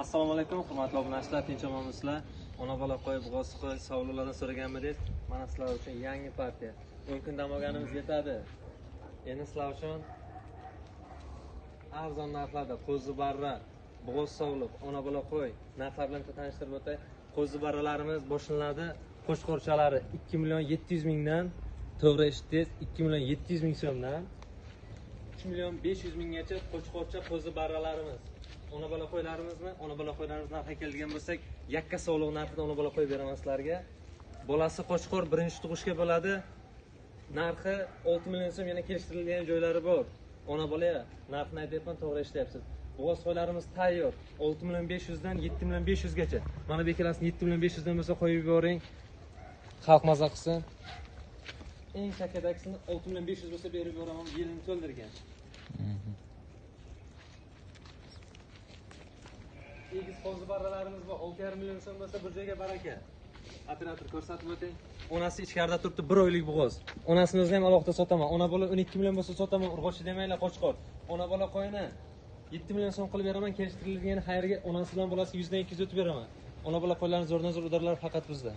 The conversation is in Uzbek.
Assalomu alaykum, hurmatli obunachilar, tinch omonmisizlar? Ona bola qo'y, bug'osi qo'y, savdolardan so'raganmidingiz? Mana sizlar uchun yangi partiya. 10 kun dam olganimiz yetadi. Endi sizlar uchun arzon narxlarda qo'zi barra, bug'oz sovliq, ona bola qo'y narxlar bilan tanishtirib o'tay. Qo'zi barralarimiz boshlanadi. Qo'shqo'rchalari 2 million 700 mingdan, to'g'ri eshitdingiz, 2 million 700 ming so'mdan 3 million 500 minggacha qo'shqo'rcha qo'zi barralarimiz. Ona bola qo'ylarimizni, narxiga keladigan bo'lsak, yakka sovliq narxida ona bola qo'y beraman sizlarga. Bolasi qo'shqo'r birinchi tug'ishga bo'ladi. Narxi 6 million so'm, yana kelishtirilgan joylari bor. Ona bola narxini aytyapman, to'g'ri eshityapsiz. Bug'oz qo'ylarimiz tayyor. 6 million 500 dan 7 million 500 gacha. Mana bu ikkalasini 7 million 500 dan bo'lsa qo'yib yuboring. Xalq maza qilsin. Eng chakadagini 6 million 500 bo'lsa berib yuboraman, yilini to'ldirgan. Egiz qo'zi barralarimiz bor. 6,5 million so'm bo'lsa bir joyga baraka. Operator ko'rsatib o'ting. Onasi ichkarida turibdi, 1 oylik bug'oz. Onasini o'zi ham alohida sotaman. Ona bola 12 million bo'lsa sotaman, urg'ochi demanglar, qo'chqor. Ona bola qo'yini 7 million so'm qilib beraman, kelishtirilgan xayrga onasi bilan bolasi 100 dan 200 o'tib beraman. Ona bola qo'ylarni zo'rdan zo'r udarlar faqat bizda.